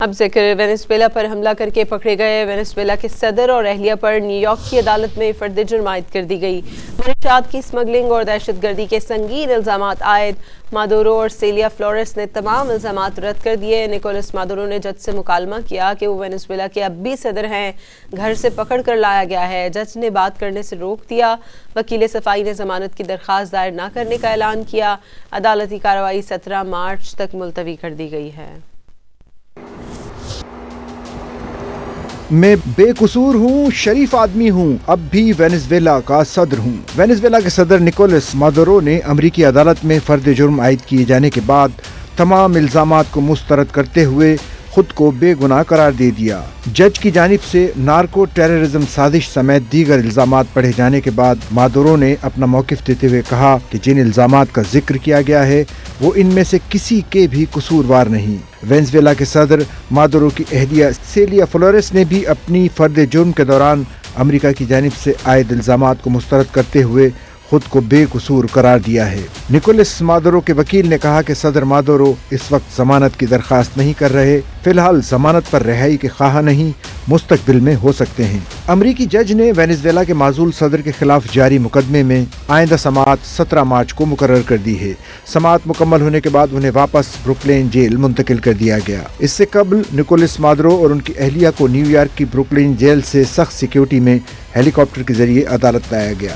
اب ذکر وینزویلا پر حملہ کر کے پکڑے گئے وینزویلا کے صدر اور اہلیہ پر نیو یارک کی عدالت میں فرد جرم عائد کر دی گئی۔ منشیات کی سمگلنگ اور دہشت گردی کے سنگین الزامات عائد مادورو اور سیلیا فلورس نے تمام الزامات رد کر دیے۔ نکولس مادورو نے جج سے مکالمہ کیا کہ وہ وینزویلا کے اب بھی صدر ہیں، گھر سے پکڑ کر لایا گیا ہے۔ جج نے بات کرنے سے روک دیا۔ وکیل صفائی نے ضمانت کی درخواست دائر نہ کرنے کا اعلان کیا۔ عدالتی کارروائی 17 مارچ تک ملتوی کر دی گئی ہے۔ میں بے قصور ہوں، شریف آدمی ہوں، اب بھی وینزویلا کا صدر ہوں۔ وینزویلا کے صدر نکولس مادورو نے امریکی عدالت میں فرد جرم عائد کیے جانے کے بعد تمام الزامات کو مسترد کرتے ہوئے خود کو بے گناہ قرار دے دیا۔ جج کی جانب سے نارکو ٹیررزم سازش سمیت دیگر الزامات پڑھے جانے کے بعد مادورو نے اپنا موقف دیتے ہوئے کہا کہ جن الزامات کا ذکر کیا گیا ہے وہ ان میں سے کسی کے بھی قصوروار نہیں۔ وینزویلا کے صدر مادورو کی اہلیہ سیلیا فلورس نے بھی اپنی فرد جرم کے دوران امریکہ کی جانب سے عائد الزامات کو مسترد کرتے ہوئے خود کو بے قصور قرار دیا ہے۔ نکولس مادورو کے وکیل نے کہا کہ صدر مادورو اس وقت ضمانت کی درخواست نہیں کر رہے، فی الحال ضمانت پر رہائی کے خواہاں نہیں، مستقبل میں ہو سکتے ہیں۔ امریکی جج نے وینزویلا کے معزول صدر کے خلاف جاری مقدمے میں آئندہ سماعت 17 مارچ کو مقرر کر دی ہے۔ سماعت مکمل ہونے کے بعد انہیں واپس بروکلین جیل منتقل کر دیا گیا۔ اس سے قبل نکولس مادورو اور ان کی اہلیہ کو نیو یارک کی بروکلین جیل سے سخت سیکیورٹی میں ہیلی کاپٹر کے ذریعے عدالت لایا گیا۔